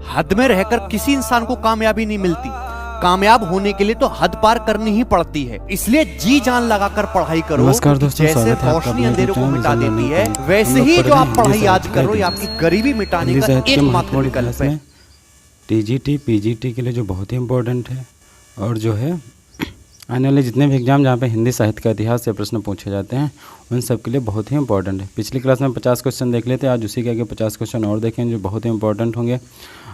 हद में रहकर किसी इंसान को कामयाबी नहीं मिलती। कामयाब होने के लिए तो हद पार करनी ही पड़ती है। इसलिए जी जान लगाकर पढ़ाई करो। नमस्कार दोस्तों, जैसे स्वागत है आपका रोशनी अपने अंधेरों को चैनल मिटा रिजल्ट देती लर्निंग है, पे। वैसे हम लोग ही पढ़ जो रहे आप हैं पढ़ाई हिंदी आज साहित्य कर रहे हो, का ये इतिहास। आपकी गरीबी मिटाने हिंदी का साहित्य के एकमात्र महत्वपूर्ण विकल्प इतिहास है। में टीजीटी पीजीटी के लिए जो बहुत ही इम्पोर्टेंट है, और जो है आने वाले जितने भी एग्जाम जहाँ पे हिंदी साहित्य का इतिहास से प्रश्न पूछे जाते हैं, उन सब के लिए बहुत ही इंपॉर्टेंट है। पिछली क्लास में 50 क्वेश्चन देख लेते, आज उसी के आगे 50 क्वेश्चन और देखें जो बहुत ही इंपॉर्टेंट होंगे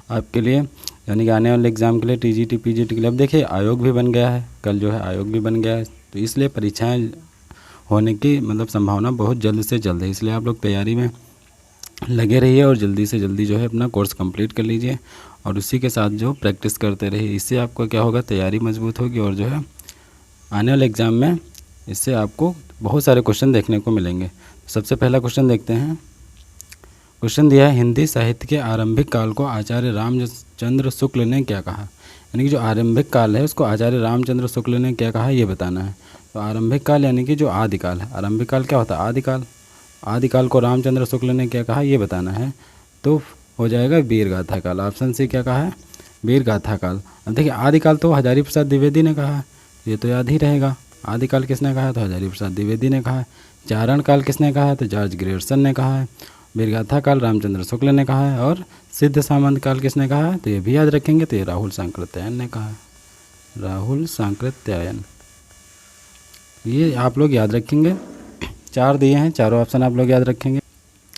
आपके लिए, यानी कि आने वाले एग्जाम के लिए टीजीटी पीजीटी के लिए। अब देखिए आयोग भी बन गया है, कल जो है आयोग भी बन गया है, तो इसलिए परीक्षाएँ होने की संभावना बहुत जल्द से जल्द है। इसलिए आप लोग तैयारी में लगे रहिए और जल्दी से जल्दी जो है अपना कोर्स कंप्लीट कर लीजिए, और उसी के साथ जो प्रैक्टिस करते रहिए। इससे आपको क्या होगा, तैयारी मजबूत होगी, और जो है आने वाले एग्ज़ाम में इससे आपको बहुत सारे क्वेश्चन देखने को मिलेंगे। सबसे पहला क्वेश्चन देखते हैं। क्वेश्चन दिया है, हिंदी साहित्य के आरंभिक काल को आचार्य रामचंद्र शुक्ल ने क्या कहा। यानी कि जो आरंभिक काल है उसको आचार्य रामचंद्र शुक्ल ने क्या कहा, ये बताना है। तो आरंभिक काल यानी कि जो आदिकाल है, आरंभिक काल क्या होता है, आदिकाल। आदिकाल को रामचंद्र शुक्ल ने क्या कहा, ये बताना है। तो हो जाएगा वीरगाथा काल। ऑप्शन सी क्या कहा है, वीरगाथा काल। अब देखिए आदिकाल तो हजारी प्रसाद द्विवेदी ने कहा है, ये तो याद ही रहेगा। आदिकाल किसने कहा है, तो हजारी प्रसाद द्विवेदी ने कहा है। चारण काल किसने कहा है, तो जॉर्ज ग्रेयर्सन ने कहा है। वीरगाथा काल रामचंद्र शुक्ल ने कहा है। और सिद्ध सामंत काल किसने कहा है, तो ये भी याद रखेंगे, तो ये राहुल सांकृत्यायन ने कहा है। राहुल सांकृत्यायन, ये आप लोग याद रखेंगे। 4 दिए हैं, चारों ऑप्शन आप लोग याद रखेंगे।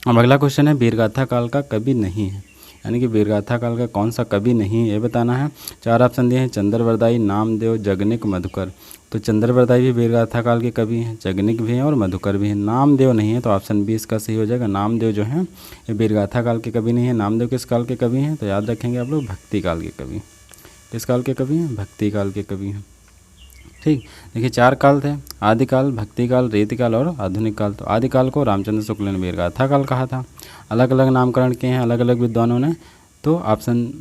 अब अगला क्वेश्चन है, वीरगाथा काल का कवि नहीं है, यानी कि वीरगाथा काल का कौन सा कवि नहीं है, ये बताना है। 4 ऑप्शन दिए हैं, चंद्रवरदाई, नामदेव, जगनिक, मधुकर। तो चंद्रवरदाई भी वीरगाथा काल के कवि हैं, जगनिक भी हैं और मधुकर भी हैं। नामदेव नहीं है, तो ऑप्शन बी इसका सही हो जाएगा। नामदेव जो हैं ये वीरगाथा काल के कवि नहीं है। नामदेव किस काल के कवि हैं, तो याद रखेंगे आप लोग, भक्ति काल के कवि। किस काल के कवि हैं, भक्ति काल के कवि हैं। ठीक, देखिए 4 काल थे, आदिकाल, भक्तिकाल, रीतिकाल और आधुनिक काल। तो आदिकाल को रामचंद्र शुक्ल ने वीरगाथा काल कहा था। अलग अलग नामकरण किए हैं अलग अलग विद्वानों ने। तो ऑप्शन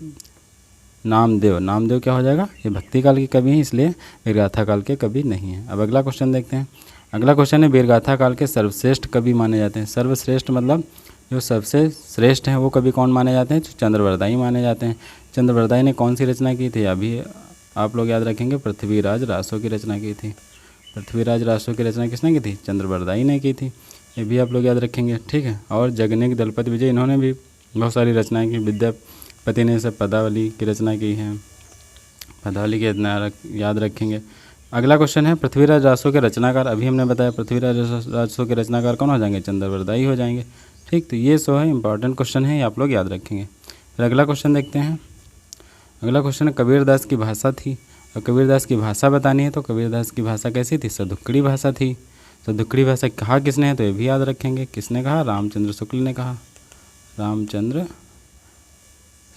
नामदेव, नामदेव क्या हो जाएगा, ये भक्ति काल के कवि हैं, इसलिए वीरगाथा काल के कवि नहीं हैं। अब अगला क्वेश्चन देखते हैं। अगला क्वेश्चन है, वीरगाथा काल के सर्वश्रेष्ठ कवि माने जाते हैं। सर्वश्रेष्ठ मतलब जो सबसे श्रेष्ठ हैं वो कवि कौन माने जाते हैं, चंद्रवरदाई माने जाते हैं। चंद्रवरदाई ने कौन सी रचना की थी, अभी आप लोग याद रखेंगे, पृथ्वीराज रासो की रचना की थी। पृथ्वीराज रासो की रचना किसने की थी, चंद्रवरदाई ने की थी, ये भी आप लोग याद रखेंगे। ठीक है, और जगनिक, दलपति विजय, इन्होंने भी बहुत सारी रचनाएं की। विद्यापति ने सब पदावली की रचना की है, पदावली की रचना याद रखेंगे। अगला क्वेश्चन है, पृथ्वीराज रासो के रचनाकार, अभी हमने बताया पृथ्वीराज रासो के रचनाकार कौन हो जाएंगे, चंद्रवरदाई हो जाएंगे। ठीक, तो ये सो है इंपॉर्टेंट क्वेश्चन है, ये आप लोग याद रखेंगे। फिर अगला क्वेश्चन देखते हैं। अगला क्वेश्चन है, कबीरदास की भाषा थी, और कबीरदास की भाषा बतानी है। तो कबीरदास की भाषा कैसी थी, सदुक्कड़ी भाषा थी। सदुक्कड़ी भाषा कहा किसने है, तो ये भी याद रखेंगे। किसने कहा, रामचंद्र शुक्ल ने कहा। रामचंद्र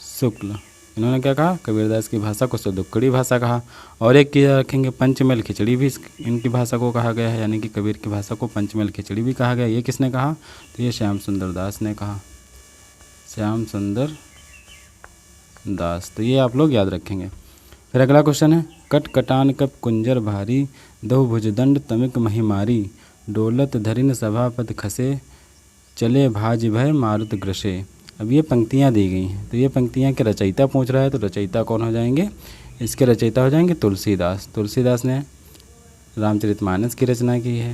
शुक्ल, इन्होंने क्या कहा, कबीरदास की भाषा को सदुक्कड़ी भाषा कहा। और एक चीज़ रखेंगे, पंचमेल खिचड़ी भी इनकी भाषा को कहा गया है, यानी कि कबीर की भाषा को पंचमेल खिचड़ी भी कहा गया। ये किसने कहा, तो ये श्याम सुंदर दास ने कहा, श्याम सुंदर दास। तो ये आप लोग याद रखेंगे। फिर अगला क्वेश्चन है, कट कटान कप कुंजर भारी, दो भुजदंड तमिक महिमारी, डोलत धरिन सभापत खसे, चले भाज भय मारुत ग्रसे। अब ये पंक्तियाँ दी गई हैं, तो ये पंक्तियाँ के रचयिता पूछ रहा है, तो रचयिता कौन हो जाएंगे, इसके रचयिता हो जाएंगे तुलसीदास। तुलसीदास ने रामचरितमानस की रचना की है,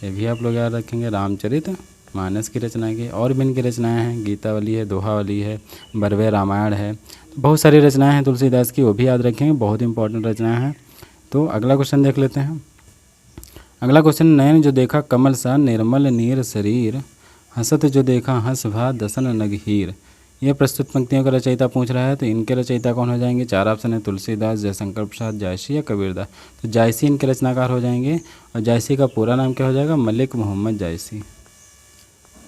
ये भी आप लोग याद रखेंगे। रामचरितमानस की रचना की, और भी इनकी रचनाएँ हैं, गीतावली है, दोहावली है, बरवे रामायण है, तो बहुत सारी रचनाएं हैं तुलसीदास की, वो भी याद रखेंगे, बहुत इंपॉर्टेंट रचनाएं हैं। तो अगला क्वेश्चन देख लेते हैं। अगला क्वेश्चन, नयन जो देखा कमल सा निर्मल नीर शरीर, हंसत जो देखा हंस भा दसन नगहीर। ये प्रस्तुत पंक्तियों का रचयिता पूछ रहा है, तो इनके रचयिता कौन हो जाएंगे। 4 ऑप्शन है, तुलसीदास, जयशंकर प्रसाद, जायसी या कबीरदास। तो जायसी इनके रचनाकार हो जाएंगे, और जायसी का पूरा नाम क्या हो जाएगा, मलिक मोहम्मद जायसी।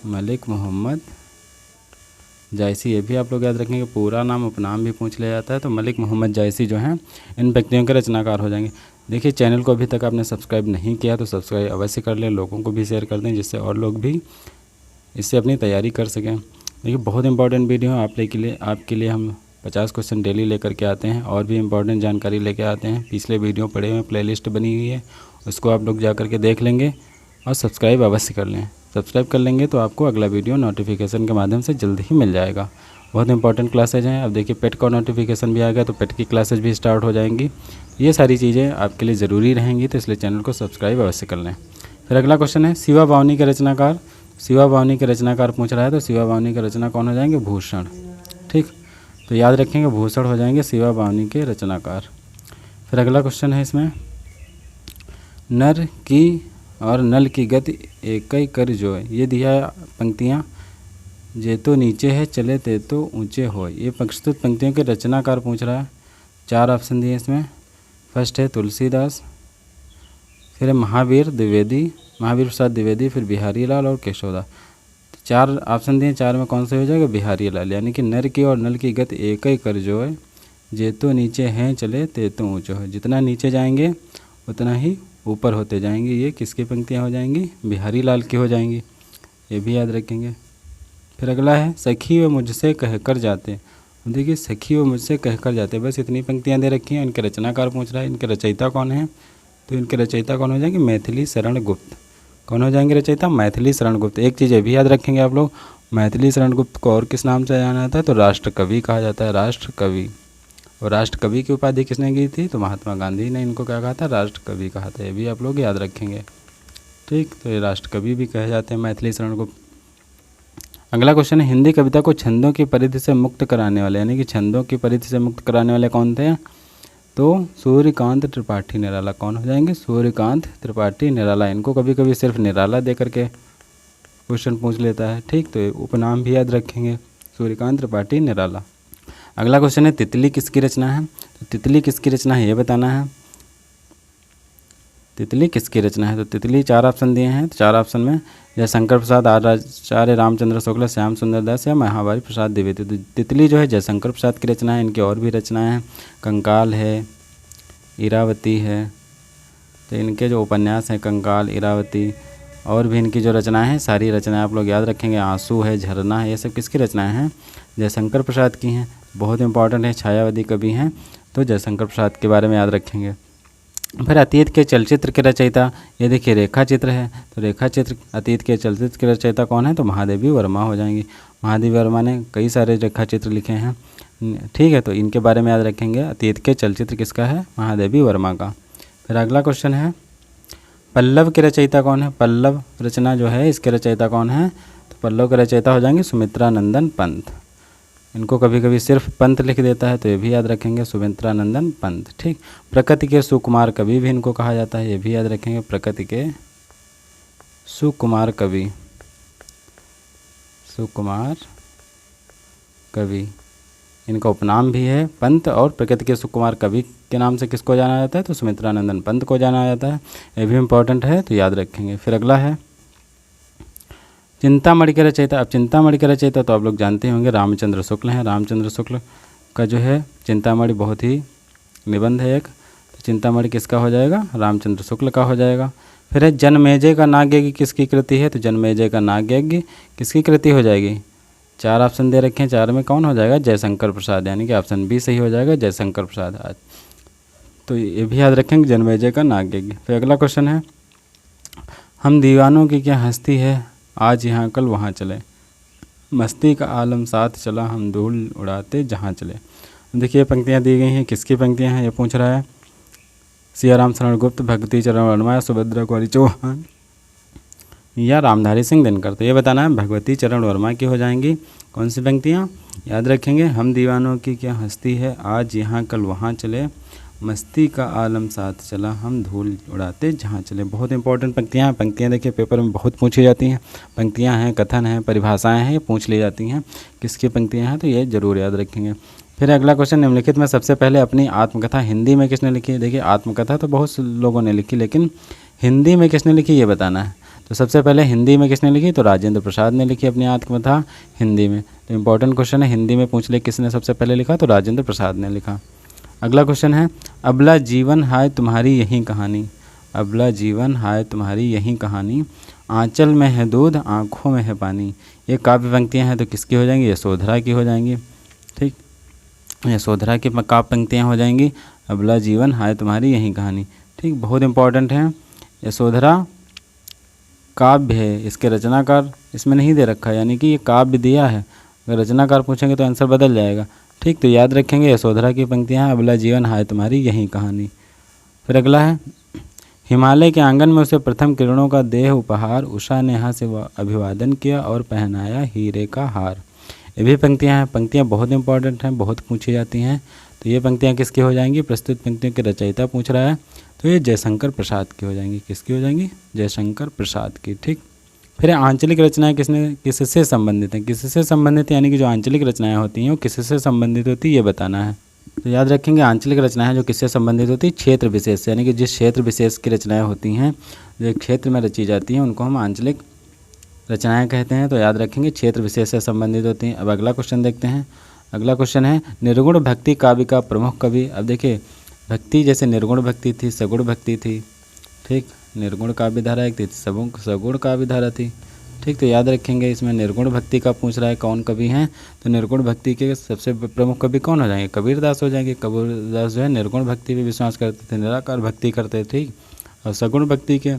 मलिक मोहम्मद जायसी, ये भी आप लोग याद रखेंगे। पूरा नाम उपनाम भी पूछ लिया जाता है, तो मलिक मोहम्मद जायसी जो हैं इन व्यक्तियों के रचनाकार हो जाएंगे। देखिए चैनल को अभी तक आपने सब्सक्राइब नहीं किया तो सब्सक्राइब अवश्य कर लें, लोगों को भी शेयर कर दें, जिससे और लोग भी इससे अपनी तैयारी कर सकें। देखिए बहुत इंपॉर्टेंट वीडियो है आपके लिए हम 50 क्वेश्चन डेली लेकर के आते हैं, और भी इंपॉर्टेंट जानकारी लेके आते हैं। पिछले वीडियो पड़े हुए प्लेलिस्ट बनी हुई है, उसको आप लोग जा करके देख लेंगे, और सब्सक्राइब अवश्य कर लें। सब्सक्राइब कर लेंगे तो आपको अगला वीडियो नोटिफिकेशन के माध्यम से जल्द ही मिल जाएगा। बहुत इंपॉर्टेंट क्लासेज हैं। अब देखिए पेट का नोटिफिकेशन भी आ गया, तो पेट की क्लासेज भी स्टार्ट हो जाएंगी। ये सारी चीज़ें आपके लिए ज़रूरी रहेंगी, तो इसलिए चैनल को सब्सक्राइब अवश्य कर लें। फिर अगला क्वेश्चन है शिवा बावनी के रचनाकार। शिवा बावनी के रचनाकार पूछ रहा है, तो शिवा बावनी के रचना कौन हो जाएंगे? भूषण। ठीक, तो याद रखेंगे भूषण हो जाएंगे शिवा बावनी के रचनाकार। फिर अगला क्वेश्चन है इसमें, नर की और नल की गति एकई कर जो है, ये दिया है पंक्तियाँ, जे तो नीचे है चले ते तो ऊंचे हो। ये प्रस्तुत पंक्तियों के रचनाकार पूछ रहा है। 4 ऑप्शन दिए इसमें। फर्स्ट है तुलसीदास, फिर है महावीर द्विवेदी, महावीर प्रसाद द्विवेदी, फिर बिहारी लाल और केशवदास। 4 ऑप्शन दिए, 4 में कौन सा हो जाएगा? बिहारी लाल। यानी कि नर की और नल की गति एक ही कर जो है, जे तो नीचे हैं चले ते तो ऊँचे हो। जितना नीचे जाएंगे उतना ही ऊपर होते जाएंगे। ये किसकी पंक्तियाँ हो जाएंगी? बिहारी लाल की हो जाएंगी। ये भी याद रखेंगे। फिर अगला है सखी व मुझसे कहकर जाते। देखिए सखी व मुझसे कहकर जाते, बस इतनी पंक्तियाँ दे रखी हैं। इनके रचनाकार पूछ रहा है, इनके रचयिता कौन है? तो इनके रचयिता कौन हो जाएंगे? मैथिली शरण गुप्त। कौन हो जाएंगे रचयिता? मैथिली शरण गुप्त। एक चीज़ ये भी याद रखेंगे आप लोग, मैथिली शरण गुप्त को और किस नाम से जाना जाता है? तो राष्ट्र कवि कहा जाता है, राष्ट्र कवि। और राष्ट्र कवि की उपाधि किसने की थी? तो महात्मा गांधी ने इनको क्या कहा था? राष्ट्र कवि कहा था। ये भी आप लोग याद रखेंगे। ठीक, तो ये राष्ट्र कवि भी कहे जाते हैं मैथिली शरण गुप्त। अगला क्वेश्चन है हिंदी कविता को छंदों की परिधि से मुक्त कराने वाले, यानी कि छंदों की परिधि से मुक्त कराने वाले कौन थे? तो सूर्यकांत त्रिपाठी निराला। कौन हो जाएंगे? सूर्यकांत त्रिपाठी निराला। इनको कभी कभी सिर्फ निराला दे करके क्वेश्चन पूछ लेता है। ठीक, तो उपनाम भी याद रखेंगे, सूर्यकांत त्रिपाठी निराला। अगला क्वेश्चन है तितली किसकी रचना है? तो तितली किसकी रचना है ये बताना है। तितली किसकी रचना है? तो तितली 4 ऑप्शन दिए हैं, तो 4 ऑप्शन में जयशंकर प्रसाद, आचार्य रामचंद्र शुक्ल, श्याम सुंदर दास या महावारी प्रसाद द्विवेदी। तो तितली जो है जयशंकर प्रसाद की रचना है। इनकी और भी रचनाएं हैं, कंकाल है, इरावती है। तो इनके जो उपन्यास हैं कंकाल, इरावती, और भी इनकी जो रचनाएं हैं, सारी रचनाएं आप लोग याद रखेंगे। आंसू है, झरना है, ये सब किसकी रचनाएं हैं? जयशंकर प्रसाद की हैं। बहुत इंपॉर्टेंट है, छायावादी कवि हैं, तो जयशंकर प्रसाद के बारे में याद रखेंगे। फिर अतीत के चलचित्र के रचयिता, ये देखिए रेखा चित्र है, तो रेखा चित्र अतीत के चलचित्र के रचयिता कौन है? तो महादेवी वर्मा हो जाएंगी। महादेवी वर्मा ने कई सारे रेखा चित्र लिखे हैं। ठीक है, तो इनके बारे में याद रखेंगे। अतीत के चलचित्र किसका है? महादेवी वर्मा का। फिर अगला क्वेश्चन है पल्लव के रचयिता कौन है? पल्लव रचना जो है इसके रचयिता कौन है? तो पल्लव के रचयिता हो जाएंगे सुमित्रा नंदन पंत। इनको कभी कभी सिर्फ पंत लिख देता है, तो ये भी याद रखेंगे, सुमित्रा नंदन पंत। ठीक, प्रकृति के सुकुमार कवि भी इनको कहा जाता है, ये भी याद रखेंगे, प्रकृति के सुकुमार कवि, सुकुमार कवि। इनका उपनाम भी है पंत, और प्रकृति के सुकुमार कवि के नाम से किसको जाना जाता है? तो सुमित्रा नंदन पंत को जाना जाता है। ये भी इम्पोर्टेंट है, तो याद रखेंगे। फिर अगला है चिंतामणि के रचयिता। अब चिंतामणि के रचयिता तो आप लोग जानते होंगे रामचंद्र शुक्ल हैं। रामचंद्र शुक्ल का जो है चिंतामणि बहुत ही निबंध है एक, तो चिंतामणि किसका हो जाएगा? रामचंद्र शुक्ल का हो जाएगा। फिर है जनमेजय का नागयज्ञ किसकी कृति है? तो जनमेजय का नागयज्ञ किसकी कृति हो जाएगी? 4 ऑप्शन दे रखे हैं, 4 में कौन हो जाएगा? जयशंकर प्रसाद, यानी कि ऑप्शन बी सही हो जाएगा, जयशंकर प्रसाद। तो ये भी याद रखेंगे, जनमेजय का नागयज्ञ। फिर अगला क्वेश्चन है हम दीवानों की क्या हस्ती है, आज यहाँ कल वहाँ चले, मस्ती का आलम साथ चला, हम धूल उड़ाते जहाँ चले। देखिए पंक्तियाँ दी गई हैं, किसकी पंक्तियाँ हैं ये पूछ रहा है। सियाराम शरण गुप्त, भगवती चरण वर्मा, सुभद्रा कुमारी चौहान या रामधारी सिंह दिनकर। तो ये बताना है, भगवती चरण वर्मा की हो जाएंगी। कौन सी पंक्तियाँ याद रखेंगे? हम दीवानों की क्या हस्ती है, आज यहाँ कल वहाँ चले, मस्ती का आलम साथ चला, हम धूल उड़ाते जहाँ चले। बहुत इंपॉर्टेंट पंक्तियाँ हैं। पंक्तियाँ देखिए पेपर में बहुत पूछी जाती हैं। पंक्तियाँ हैं, कथन हैं, परिभाषाएं हैं, ये पूछ ली जाती हैं। किसकी पंक्तियाँ हैं, तो ये जरूर याद रखेंगे। फिर अगला क्वेश्चन, निम्नलिखित में सबसे पहले अपनी आत्मकथा हिंदी में किसने लिखी है? देखिए आत्मकथा तो बहुत से लोगों ने लिखी, लेकिन हिंदी में किसने लिखी ये बताना है। तो सबसे पहले हिंदी में किसने लिखी? तो राजेंद्र प्रसाद ने लिखी अपनी आत्मकथा हिंदी में। तो इंपॉर्टेंट क्वेश्चन है, हिंदी में पूछ ले किसने सबसे पहले लिखा? तो राजेंद्र प्रसाद ने लिखा। अगला क्वेश्चन है अबला जीवन हाय तुम्हारी यही कहानी। अबला जीवन हाय तुम्हारी यही कहानी, आंचल में है दूध आँखों में है पानी। ये काव्य पंक्तियाँ हैं, तो किसकी हो जाएंगी? यशोधरा की हो जाएंगी। ठीक, यशोधरा की काव्य पंक्तियाँ हो जाएंगी, अबला जीवन हाय तुम्हारी यही कहानी। ठीक, बहुत इंपॉर्टेंट है। यशोधरा काव्य है, इसके रचनाकार इसमें नहीं दे रखा है, यानी कि ये काव्य दिया है, अगर रचनाकार पूछेंगे तो आंसर बदल जाएगा। ठीक, तो याद रखेंगे यशोधरा की पंक्तियाँ हैं, अबला जीवन हाय तुम्हारी यही कहानी। फिर अगला है, हिमालय के आंगन में उसे प्रथम किरणों का देह उपहार, उषा नेहा से अभिवादन किया और पहनाया हीरे का हार। ये भी पंक्तियाँ हैं, पंक्तियाँ बहुत इंपॉर्टेंट हैं, बहुत पूछी जाती हैं। तो ये पंक्तियाँ किसकी हो जाएंगी? प्रस्तुत पंक्तियों के रचयिता पूछ रहा है, तो ये जयशंकर प्रसाद की हो जाएंगी। किसकी हो जाएंगी? जयशंकर प्रसाद की। ठीक, फिर आंचलिक रचनाएं किससे संबंधित हैं? किससे संबंधित यानी कि जो आंचलिक रचनाएं होती हैं वो किससे संबंधित होती है ये बताना है। तो याद रखेंगे आंचलिक रचनाएं जो किससे संबंधित होती है? क्षेत्र विशेष से, यानी कि जिस क्षेत्र विशेष की रचनाएं होती हैं, जो क्षेत्र में रची जाती हैं, उनको हम आंचलिक रचनाएं कहते हैं। तो याद रखेंगे क्षेत्र विशेष से संबंधित होती हैं। अब अगला क्वेश्चन देखते हैं। अगला क्वेश्चन है, निर्गुण भक्ति काव्य का प्रमुख कवि। अब देखिए, भक्ति जैसे निर्गुण भक्ति थी, सगुण भक्ति थी। ठीक, निर्गुण काव्य धारा एक थी, सगुण काव्य धारा थी। ठीक, तो याद रखेंगे इसमें निर्गुण भक्ति का पूछ रहा है कौन कवि हैं, तो निर्गुण भक्ति के सबसे प्रमुख कवि कौन हो जाएंगे? कबीरदास हो जाएंगे। कबीरदास जो है निर्गुण भक्ति पे विश्वास करते थे, निराकार भक्ति करते थे। ठीक, और सगुण भक्ति के,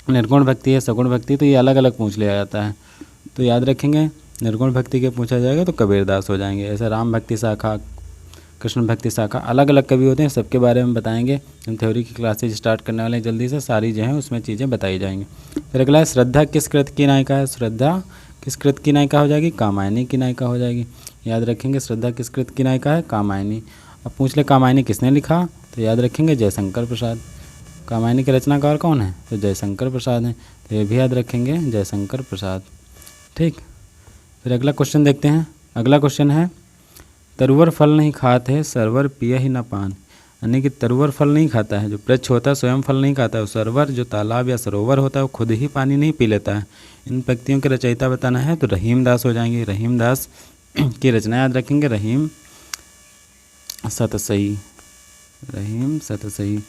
निर्गुण भक्ति है, सगुण भक्ति, तो ये अलग अलग पूछ लिया जाता है। तो याद रखेंगे निर्गुण भक्ति के पूछा जाएगा तो कबीरदास हो जाएंगे। ऐसे राम भक्ति शाखा, कृष्ण भक्ति शाखा, अलग अलग कवि होते हैं, सबके बारे में बताएंगे। हम थ्योरी की क्लासेज स्टार्ट करने वाले हैं जल्दी से, सारी जो हैं उसमें चीज़ें बताई जाएंगी। फिर अगला है, श्रद्धा किस कृत की नायिका है? श्रद्धा किस कृत की नायिका हो जाएगी? कामायनी की नायिका हो जाएगी। याद रखेंगे श्रद्धा किस कृत की नायिका है? कामायनी। अब पूछ ले कामायनी किसने लिखा? तो याद रखेंगे जयशंकर प्रसाद। कामायनी के रचनाकार कौन है? तो जयशंकर प्रसाद हैं। तो ये भी याद रखेंगे जयशंकर प्रसाद। ठीक, फिर अगला क्वेश्चन देखते हैं। अगला क्वेश्चन है, तरुवर फल नहीं खाते सरवर पिया ही न पान। यानी कि तरुवर फल नहीं खाता है, जो वृक्ष होता है स्वयं फल नहीं खाता है। सरवर जो तालाब या सरोवर होता है वो खुद ही पानी नहीं पी लेता है। इन पंक्तियों के रचयिता बताना है तो रहीम दास हो जाएंगे। रहीम दास की रचना याद रखेंगे, रहीम सतसई। रहीम सतसई।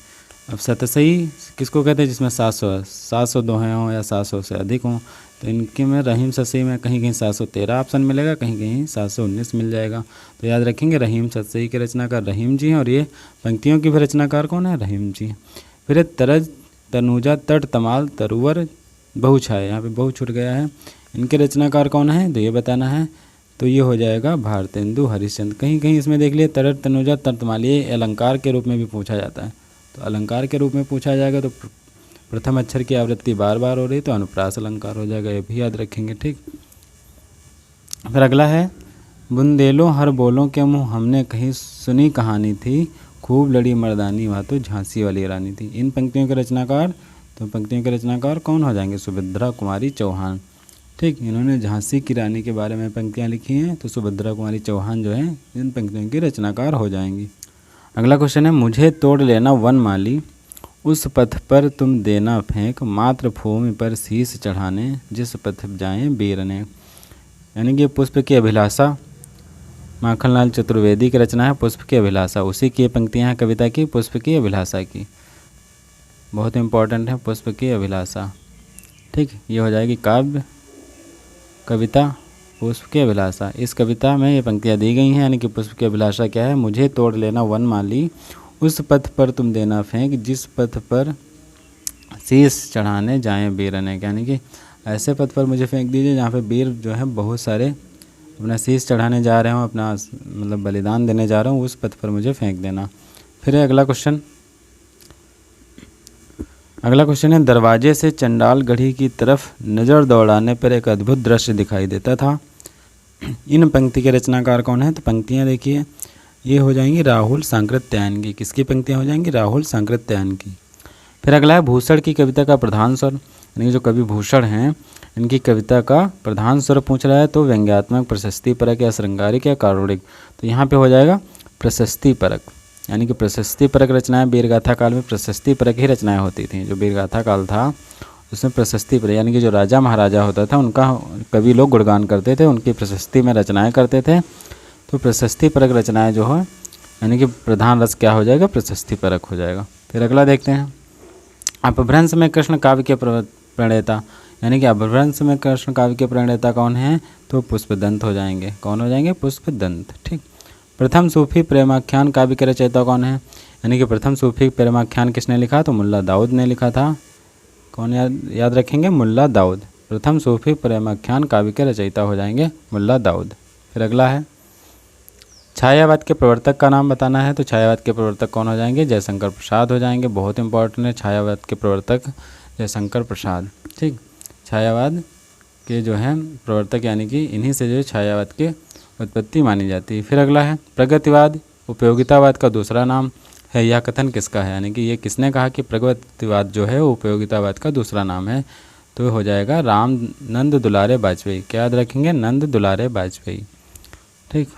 अब सतसई किसको कहते हैं? जिसमें 700 दोहे हों या 700 से अधिक हों। तो इनके में रहीम सतसई में कहीं कहीं 713 ऑप्शन मिलेगा, कहीं कहीं 719 मिल जाएगा। तो याद रखेंगे रहीम सतसई के रचनाकार रहीम जी हैं, और ये पंक्तियों की भी रचनाकार कौन है? रहीम जी। फिर तरज तनुजा तट तमाल तरुवर बहु छाए, यहाँ पे बहु छूट गया है। इनके रचनाकार कौन है? तो ये बताना है। तो ये हो जाएगा भारतेंदु हरिश्चंद्र। कहीं कहीं इसमें देख लिए तरज तनुजा तट तमाल, ये अलंकार के रूप में भी पूछा जाता है। तो अलंकार के रूप में पूछा जाएगा तो प्रथम अक्षर की आवृत्ति बार बार हो रही, तो अनुप्रास अलंकार हो जाएगा। ये भी याद रखेंगे। ठीक, फिर अगला है, बुंदेलो हर बोलों के मुँह हमने कहीं सुनी कहानी थी, खूब लड़ी मर्दानी वहाँ तो झांसी वाली रानी थी। इन पंक्तियों के रचनाकार, तो पंक्तियों के रचनाकार कौन हो जाएंगे? सुभद्रा कुमारी चौहान। ठीक, इन्होंने झांसी की रानी के बारे में पंक्तियाँ लिखी हैं, तो सुभद्रा कुमारी चौहान जो है इन पंक्तियों की रचनाकार हो जाएंगी। अगला क्वेश्चन है, मुझे तोड़ लेना वन माली, उस पथ पर तुम देना फेंक, मात्र भूमि पर शीश चढ़ाने, जिस पथ जाएं बीरने। यानी कि पुष्प की अभिलाषा, माखनलाल चतुर्वेदी की रचना है पुष्प की अभिलाषा। उसी की पंक्तियाँ हैं कविता की, पुष्प की अभिलाषा की। बहुत इंपॉर्टेंट है पुष्प की अभिलाषा। ठीक, ये हो जाएगी काव्य कविता पुष्प की अभिलाषा। इस कविता में ये पंक्तियाँ दी गई हैं, यानी कि पुष्प की अभिलाषा क्या है? मुझे तोड़ लेना वन माली, उस पथ पर तुम देना फेंक, जिस पथ पर शीश चढ़ाने जाएं बीरने। यानी कि ऐसे पथ पर मुझे फेंक दीजिए जहाँ पे वीर जो है बहुत सारे अपना शीश चढ़ाने जा रहे हों, अपना मतलब बलिदान देने जा रहा हूँ, उस पथ पर मुझे फेंक देना। फिर अगला क्वेश्चन, अगला क्वेश्चन है, दरवाजे से चंडाल गढ़ी की तरफ नज़र दौड़ाने पर एक अद्भुत दृश्य दिखाई देता था। इन पंक्ति के रचनाकार कौन है? तो पंक्तियाँ देखिए, ये हो जाएंगी राहुल सांकृत्यायन की। किसकी पंक्तियाँ हो जाएंगी? राहुल सांकृत्यायन की। फिर अगला है, भूषण की कविता का प्रधान स्वर। यानी जो कवि भूषण हैं इनकी कविता का प्रधान स्वर पूछ रहा है, तो व्यंग्यात्मक, प्रशस्ति परक या श्रृंगारिक या कारुणिक। तो यहाँ पे हो जाएगा प्रशस्ति परक। यानी कि प्रशस्ति परक रचनाएं वीरगाथा काल में प्रशस्ति परक ही रचनाएं होती थी। जो वीरगाथा काल था उसमें प्रशस्ति परक, यानी कि जो राजा महाराजा होता था उनका कवि लोग गुणगान करते थे, उनकी प्रशस्ति में रचनाएँ करते थे। तो प्रशस्ति परक रचनाएं जो है, यानी कि प्रधान रस क्या हो जाएगा? प्रशस्ति परक हो जाएगा। फिर अगला देखते हैं, अपभ्रंश में कृष्ण काव्य के प्रणेता। यानी कि अपभ्रंश में कृष्ण काव्य के प्रणेता कौन है? तो पुष्पदंत हो जाएंगे। कौन हो जाएंगे? पुष्पदंत। ठीक, प्रथम सूफी प्रेमाख्यान काव्य के रचयिता कौन है? यानी कि प्रथम सूफी प्रेमाख्यान किसने लिखा? तो मुल्ला दाऊद ने लिखा था। कौन याद रखेंगे? मुल्ला दाऊद। प्रथम सूफी प्रेमाख्यान काव्य के रचयिता हो जाएंगे मुल्ला दाऊद। फिर अगला है छायावाद के प्रवर्तक का नाम बताना है। तो छायावाद के प्रवर्तक कौन हो जाएंगे? जयशंकर प्रसाद हो जाएंगे। बहुत इंपॉर्टेंट है छायावाद के प्रवर्तक जयशंकर प्रसाद। ठीक, छायावाद के जो हैं प्रवर्तक यानी कि इन्हीं से जो है छायावाद की उत्पत्ति मानी जाती है। फिर अगला है प्रगतिवाद उपयोगितावाद का दूसरा नाम है। यह कथन किसका है? यानी कि ये किसने कहा कि प्रगतिवाद जो है वो उपयोगितावाद का दूसरा नाम है? तो हो जाएगा नंद दुलारे वाजपेयी। क्या याद रखेंगे? नंद दुलारे वाजपेयी। ठीक,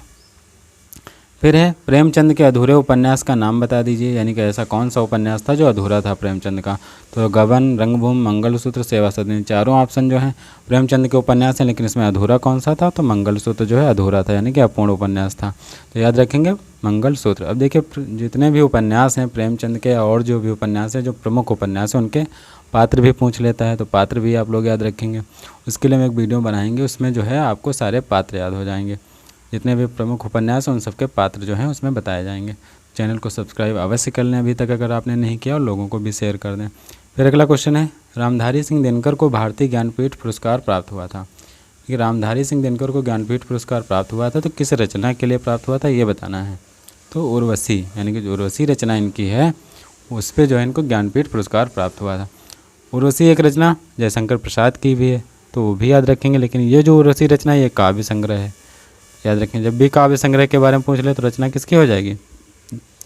फिर है प्रेमचंद के अधूरे उपन्यास का नाम बता दीजिए। यानी कि ऐसा कौन सा उपन्यास था जो अधूरा था प्रेमचंद का? तो गबन, रंगभूमि, मंगलसूत्र, सेवा सदन, चारों ऑप्शन जो हैं प्रेमचंद के उपन्यास हैं, लेकिन इसमें अधूरा कौन सा था? तो मंगलसूत्र जो है अधूरा था, यानी कि अपूर्ण उपन्यास था। तो याद रखेंगे मंगलसूत्र। अब देखिए जितने भी उपन्यास हैं प्रेमचंद के और जो भी उपन्यास है जो प्रमुख उपन्यास है उनके पात्र भी पूछ लेता है, तो पात्र भी आप लोग याद रखेंगे। उसके लिए हम एक वीडियो बनाएंगे, उसमें जो है आपको सारे पात्र याद हो जाएंगे। जितने भी प्रमुख उपन्यास हैं उन सबके पात्र जो हैं उसमें बताए जाएंगे। चैनल को सब्सक्राइब अवश्य कर लें अभी तक अगर आपने नहीं किया, और लोगों को भी शेयर कर दें। फिर अगला क्वेश्चन है रामधारी सिंह दिनकर को भारतीय ज्ञानपीठ पुरस्कार प्राप्त हुआ था। कि रामधारी सिंह दिनकर को ज्ञानपीठ पुरस्कार प्राप्त हुआ था तो किस रचना के लिए प्राप्त हुआ था ये बताना है। तो उर्वशी, यानी कि जो उर्वशी रचना इनकी है उस पर जो है इनको ज्ञानपीठ पुरस्कार प्राप्त हुआ था। उर्वशी एक रचना जयशंकर प्रसाद की भी है, तो वो भी याद रखेंगे। लेकिन ये जो उर्वशी रचना है ये काव्य संग्रह है, याद रखें। जब भी काव्य संग्रह के बारे में पूछ ले तो रचना किसकी हो जाएगी?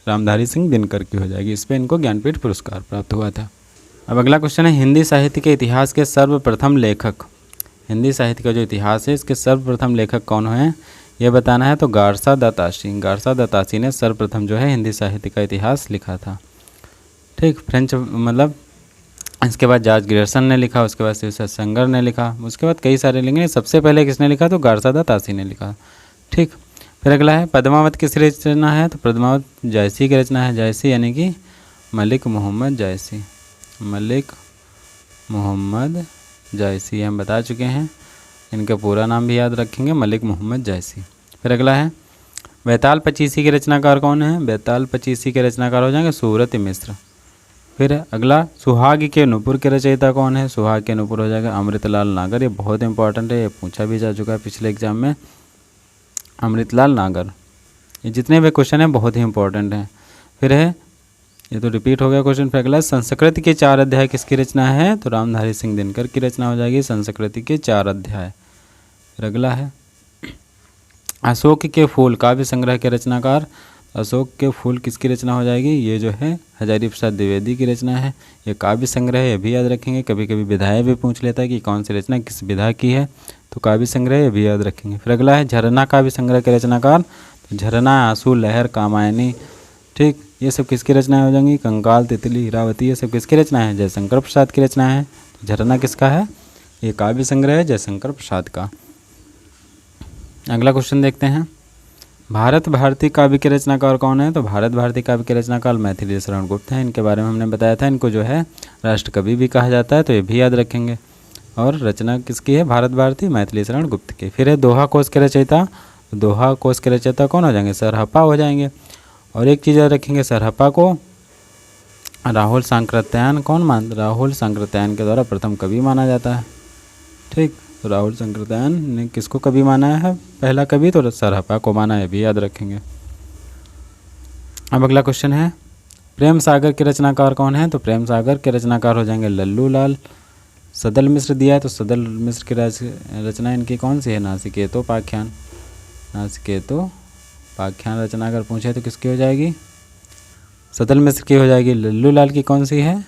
रामधारी सिंह दिनकर की हो जाएगी। इस पर इनको ज्ञानपीठ पुरस्कार प्राप्त हुआ था। अब अगला क्वेश्चन है हिंदी साहित्य के इतिहास के सर्वप्रथम लेखक। हिंदी साहित्य का जो इतिहास है इसके सर्वप्रथम लेखक कौन हैं ये बताना है। तो गारसा दत्तासी, गारसा दत्तासी ने सर्वप्रथम जो है हिंदी साहित्य का इतिहास लिखा था। ठीक, फ्रेंच मतलब इसके बाद जॉर्ज ग्रियर्सन ने लिखा, उसके बाद शिव सेंगर ने लिखा, उसके बाद कई सारे लिखेंगे। सबसे पहले किसने लिखा? तो गारसा दत्तासी ने लिखा। ठीक, फिर अगला है पद्मावत किस रचना है? तो पद्मावत जायसी की रचना है। जायसी यानी कि मलिक मोहम्मद जायसी, मलिक मोहम्मद जायसी हम बता चुके हैं। इनका पूरा नाम भी याद रखेंगे, मलिक मोहम्मद जायसी। फिर अगला है बैताल पचीसी के रचनाकार कौन है? बैताल पचीसी के रचनाकार हो जाएंगे सूरत मिश्र। फिर अगला सुहाग के नूपुर के रचयिता कौन है? सुहाग के नूपुर हो जाएगा अमृतलाल नागर। ये बहुत इंपॉर्टेंट है, ये पूछा भी जा चुका है पिछले एग्जाम में। अमृतलाल नागर, ये जितने भी क्वेश्चन हैं बहुत ही इंपॉर्टेंट हैं। फिर है ये तो रिपीट हो गया क्वेश्चन। फिर अगला संस्कृत के 4 अध्याय किसकी रचना है? तो रामधारी सिंह दिनकर की रचना हो जाएगी संस्कृति के 4 अध्याय। फिर अगला है अशोक के फूल काव्य संग्रह के रचनाकार। अशोक के फूल किसकी रचना हो जाएगी? ये जो है हजारी प्रसाद द्विवेदी की रचना है। ये काव्य संग्रह है, ये भी याद रखेंगे। कभी कभी विधाएँ भी पूछ लेता है कि कौन सी रचना किस विधा की है, तो काव्य संग्रह ये भी याद रखेंगे। फिर अगला है झरना काव्य संग्रह के रचनाकार। तो झरना, आंसू, लहर, कामायनी, ठीक, ये सब किसकी रचनाएं हो जाएंगी? कंकाल, तितली, हीरावती, ये सब किसकी रचना है? जयशंकर प्रसाद की रचना है। तो झरना किसका है? ये काव्य संग्रह है जयशंकर प्रसाद का। अगला क्वेश्चन देखते हैं भारत भारती काव्य के रचनाकार कौन है? तो भारत भारती काव्य के रचनाकार मैथिली शरण गुप्त हैं। इनके बारे में हमने बताया था, इनको जो है राष्ट्र कवि भी कहा जाता है, तो ये भी याद रखेंगे। और रचना किसकी है? भारत भारती मैथिली शरण गुप्त की। फिर है दोहा कोश के रचयिता। दोहा कोश के रचयिता कौन हो जाएंगे? सरहप्पा हो जाएंगे। और एक चीज़ याद रखेंगे, सरहप्पा को राहुल सांकृत्यायन राहुल सांकृत्यायन के द्वारा प्रथम कवि माना जाता है। ठीक, तो राहुल सांकृत्यायन ने किसको कवि माना है? पहला कवि तो सरहप्पा को माना है, भी याद रखेंगे। अब अगला क्वेश्चन है प्रेम सागर के रचनाकार कौन है? तो प्रेम सागर के रचनाकार हो जाएंगे लल्लू लाल। सदल मिश्र दिया है, तो सदल मिश्र की रचना इनकी कौन सी है? नासिकेतोपाख्यान। नासिकेतोपाख्यान रचना अगर पूछे तो किसकी हो जाएगी? सदल मिश्र की हो जाएगी। लल्लू लाल की कौन सी है?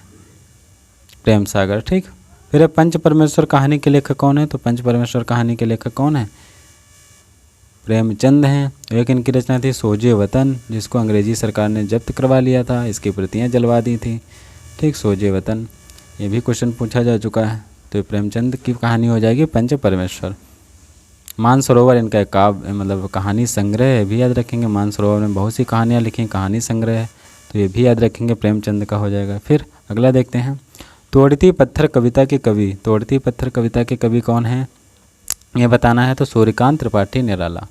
प्रेम सागर। ठीक, फिर पंच परमेश्वर कहानी के लेखक कौन है? तो पंच परमेश्वर कहानी के लेखक कौन है? प्रेमचंद हैं। एक इनकी रचना थी सोजे वतन, जिसको अंग्रेजी सरकार ने जब्त करवा लिया था, इसकी प्रतियां जलवा दी थी। ठीक, सोजे वतन, ये भी क्वेश्चन पूछा जा चुका है। तो प्रेमचंद की कहानी हो जाएगी पंच परमेश्वर। मानसरोवर इनका एक काव्य मतलब कहानी संग्रह है, भी याद रखेंगे। मानसरोवर में बहुत सी कहानियाँ लिखी, कहानी संग्रह है, तो ये भी याद रखेंगे, प्रेमचंद का हो जाएगा। फिर अगला देखते हैं तोड़ती पत्थर कविता के कवि। तोड़ती पत्थर कविता के कवि कौन है ये बताना है। तो सूर्यकांत त्रिपाठी निराला।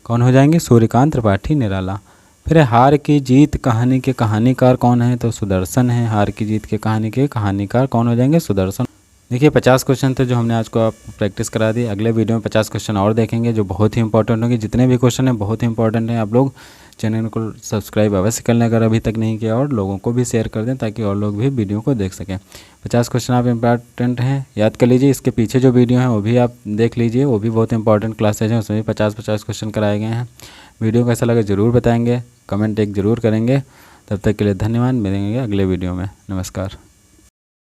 कौन हो जाएंगे? सूर्यकांत त्रिपाठी निराला। फिर हार की जीत कहानी के कहानीकार कौन है? तो सुदर्शन है। हार की जीत के कहानी के कहानीकार कौन हो जाएंगे? सुदर्शन। देखिए 50 क्वेश्चन थे जो हमने आज को आप प्रैक्टिस करा दी। अगले वीडियो में 50 क्वेश्चन और देखेंगे जो बहुत ही इंपॉर्टेंट होंगे। जितने भी क्वेश्चन हैं बहुत ही इंपॉर्टेंट हैं। आप लोग चैनल को सब्सक्राइब अवश्य कर लें अगर अभी तक नहीं किया, और लोगों को भी शेयर कर दें ताकि और लोग भी वीडियो को देख सकें। 50 क्वेश्चन आप इंपॉर्टेंट हैं, याद कर लीजिए। इसके पीछे जो वीडियो हैं वो भी आप देख लीजिए, वो भी बहुत इंपॉर्टेंट क्लासेज हैं, उसमें भी 50-50 क्वेश्चन कराए गए हैं। वीडियो कैसा लगा ज़रूर बताएंगे, कमेंट एक ज़रूर करेंगे। तब तक के लिए धन्यवाद, मिलेंगे अगले वीडियो में। नमस्कार।